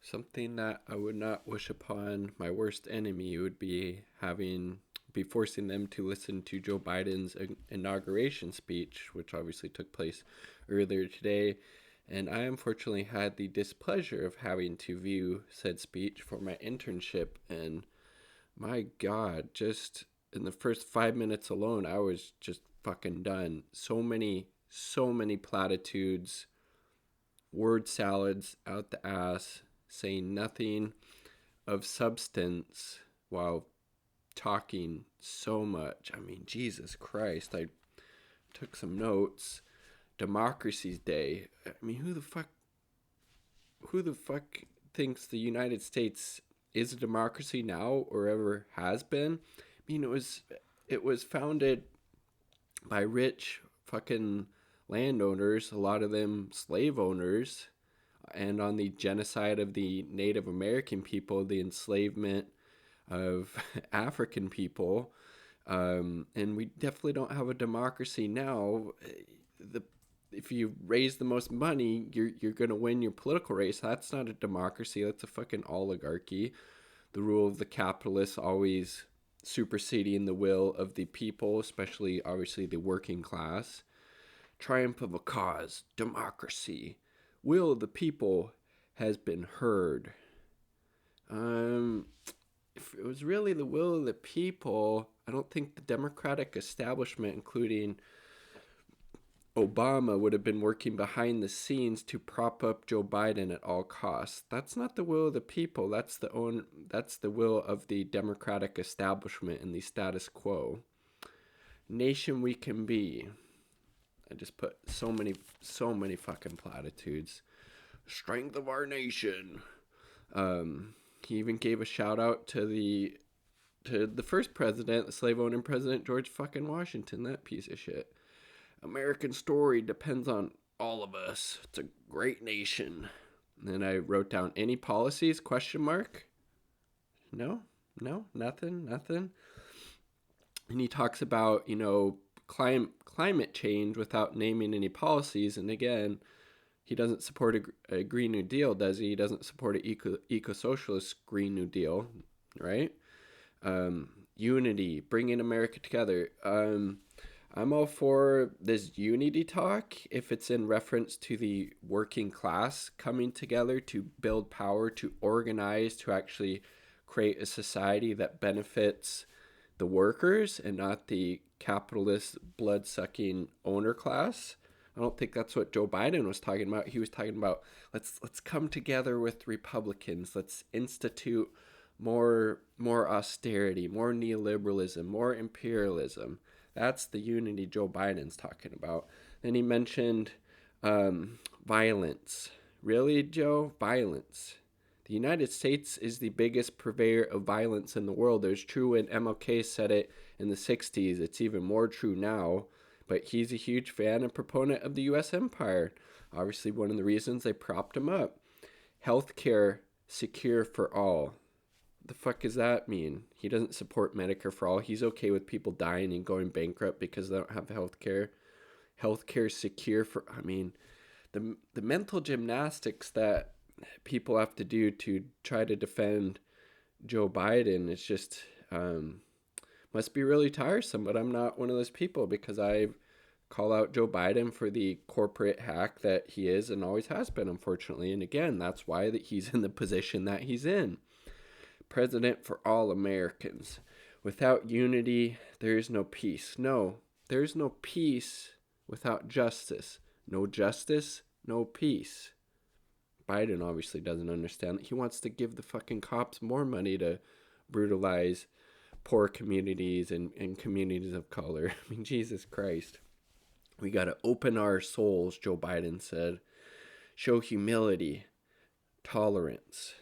Something that I would not wish upon my worst enemy would be forcing them to listen to Joe Biden's inauguration speech, which obviously took place earlier today. And I unfortunately had the displeasure of having to view said speech for my internship. And my God, just in the first 5 minutes alone, I was just fucking done. So many platitudes, word salads out the ass, saying nothing of substance while talking so much. I mean, Jesus Christ. I took some notes. Democracy's Day. I mean, who the fuck thinks the United States is a democracy now or ever has been? I mean, it was founded by rich fucking landowners, a lot of them slave owners, and on the genocide of the Native American people, the enslavement of African people. And we definitely don't have a democracy now. The If you raise the most money, you're gonna win your political race. That's not a democracy. That's a fucking oligarchy. The rule of the capitalists always superseding the will of the people, especially obviously the working class. Triumph of a cause, democracy. Will of the people has been heard. If it was really the will of the people, I don't think the Democratic establishment, including Obama, would have been working behind the scenes to prop up Joe Biden at all costs. That's not the will of the people. That's the will of the Democratic establishment and the status quo. Nation we can be. I just put so many fucking platitudes. Strength of our nation. He even gave a shout out to the first president, the slave owning president, George fucking Washington. That piece of shit. American story depends on all of us. It's a great nation. And then I wrote down any policies, question mark. No, nothing. And he talks about, climate change without naming any policies. And again, he doesn't support a Green New Deal, does he? He doesn't support an eco-socialist Green New Deal, right? Unity, bringing America together. I'm all for this unity talk if it's in reference to the working class coming together to build power, to organize, to actually create a society that benefits the workers and not the capitalist blood-sucking owner class. I don't think that's what Joe Biden was talking about. He was talking about let's come together with Republicans. Let's institute more austerity, more neoliberalism, more imperialism. That's the unity Joe Biden's talking about. Then he mentioned violence. Really, Joe? Violence. The United States is the biggest purveyor of violence in the world. It was true when MLK said it in the 60s. It's even more true now. But he's a huge fan and proponent of the U.S. empire. Obviously, one of the reasons they propped him up. Healthcare secure for all. The fuck does that mean? He doesn't support Medicare for all. He's okay with people dying and going bankrupt because they don't have healthcare. Healthcare secure for, the mental gymnastics that people have to do to try to defend Joe Biden, it's just must be really tiresome. But I'm not one of those people because I call out Joe Biden for the corporate hack that he is and always has been, unfortunately. And again, that's why that he's in the position that he's in. President for all Americans. Without unity, there is no peace. No, there is no peace without justice. No justice, no peace. Biden obviously doesn't understand that. He wants to give the fucking cops more money to brutalize poor communities and communities of color. I mean, Jesus Christ. We got to open our souls, Joe Biden said. Show humility, tolerance.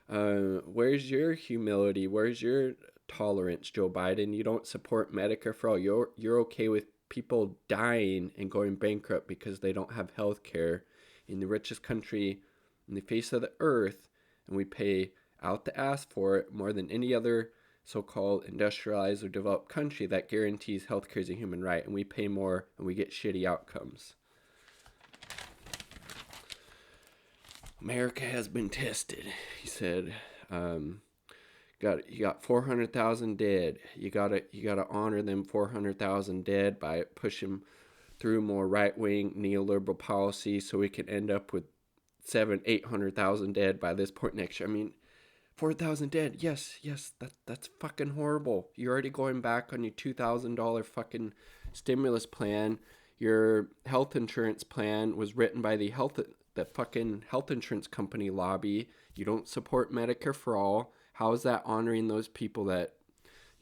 Where's your humility? Where's your tolerance, Joe Biden? You don't support Medicare for all. You're okay with people dying and going bankrupt because they don't have health care in the richest country in the face of the earth, and we pay out the ass for it more than any other so-called industrialized or developed country that guarantees healthcare as a human right, and we pay more and we get shitty outcomes. America has been tested. He said, you got 400,000 dead. You gotta honor them 400,000 dead by pushing through more right wing neoliberal policy, so we can end up with 800,000 dead by this point next year. I mean, 4,000 dead. Yes, that's fucking horrible. You're already going back on your $2,000 fucking stimulus plan. Your health insurance plan was written by the fucking health insurance company lobby. You don't support Medicare for all. How is that honoring those people that,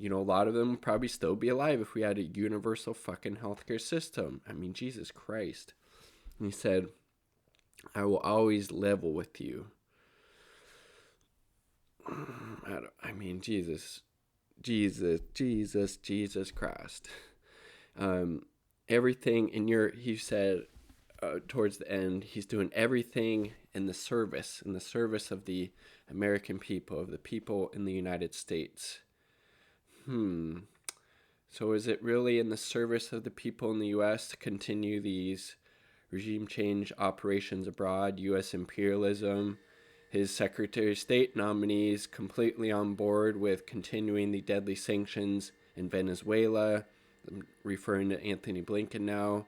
a lot of them would probably still be alive if we had a universal fucking healthcare system? I mean, Jesus Christ. And he said, I will always level with you. I mean, Jesus Christ. Everything he said towards the end, he's doing everything in the service of the American people, of the people in the United States. So is it really in the service of the people in the U.S. to continue these regime change operations abroad, U.S. imperialism? His Secretary of State nominees completely on board with continuing the deadly sanctions in Venezuela. I'm referring to Anthony Blinken now.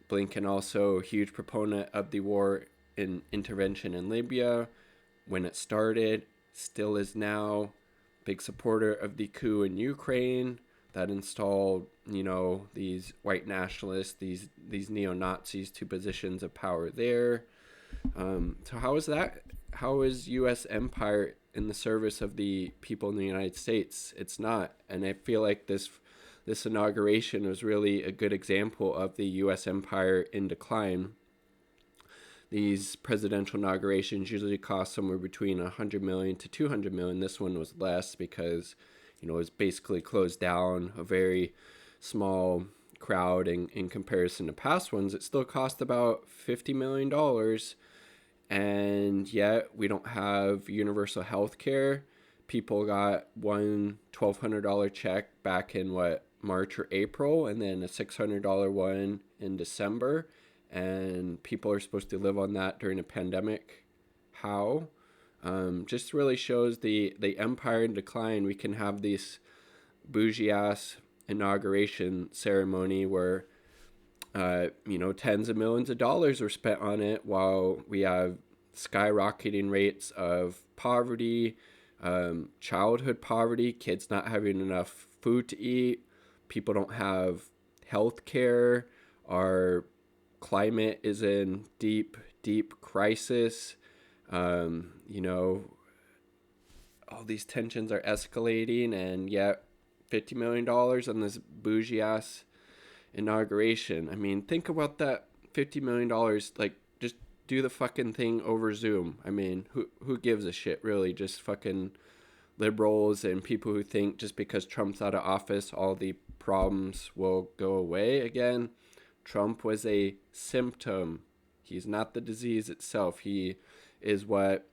Blinken also a huge proponent of the war in intervention in Libya when it started, still is now. Big supporter of the coup in Ukraine that installed, these white nationalists, these neo-Nazis to positions of power there. So how is that? How is U.S. empire in the service of the people in the United States? It's not. And I feel like this inauguration was really a good example of the U.S. empire in decline. These presidential inaugurations usually cost somewhere between $100 million to $200 million. This one was less because, it was basically closed down, a very small crowd in comparison to past ones. It still cost about $50 million. And yet we don't have universal health care. People got one $1,200 check back in March or April, and then a $600 one in December. And people are supposed to live on that during a pandemic. How? Just really shows the empire in decline. We can have this bougie ass inauguration ceremony where tens of millions of dollars were spent on it, while we have skyrocketing rates of poverty, childhood poverty, kids not having enough food to eat, people don't have health care, our climate is in deep crisis. All these tensions are escalating, and yet $50 million on this bougie ass inauguration. I mean, think about that $50 million. Like, just do the fucking thing over Zoom. I mean, who gives a shit, really? Just fucking liberals and people who think just because Trump's out of office, all the problems will go away again. Trump was a symptom. He's not the disease itself. He is what,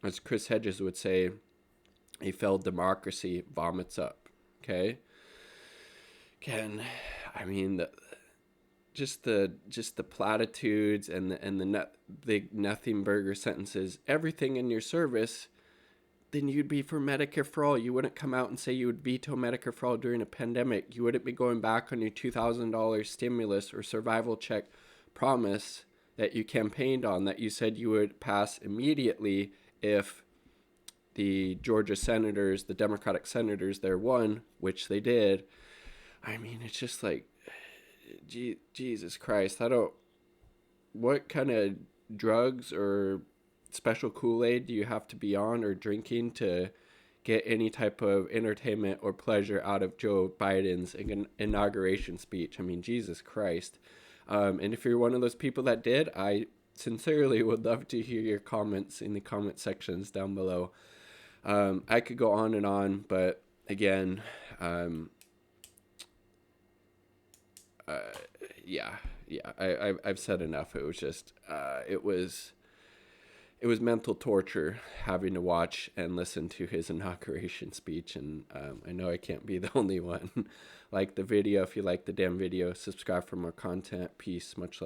as Chris Hedges would say, a failed democracy vomits up. Okay? Again, I mean, just the platitudes and the nothing burger sentences, everything in your service, then you'd be for Medicare for all. You wouldn't come out and say you would veto Medicare for all during a pandemic. You wouldn't be going back on your $2,000 stimulus or survival check promise that you campaigned on, that you said you would pass immediately if the Georgia senators, the Democratic senators there won, which they did. I mean, it's just like, Jesus Christ. What kind of drugs or special Kool-Aid do you have to be on or drinking to get any type of entertainment or pleasure out of Joe Biden's inauguration speech? I mean, Jesus Christ. And if you're one of those people that did, I sincerely would love to hear your comments in the comment sections down below. I could go on and on, but again, I've said enough. It was just, it was mental torture having to watch and listen to his inauguration speech, and I know I can't be the only one. Like the video if you like the damn video. Subscribe for more content. Peace. Much love.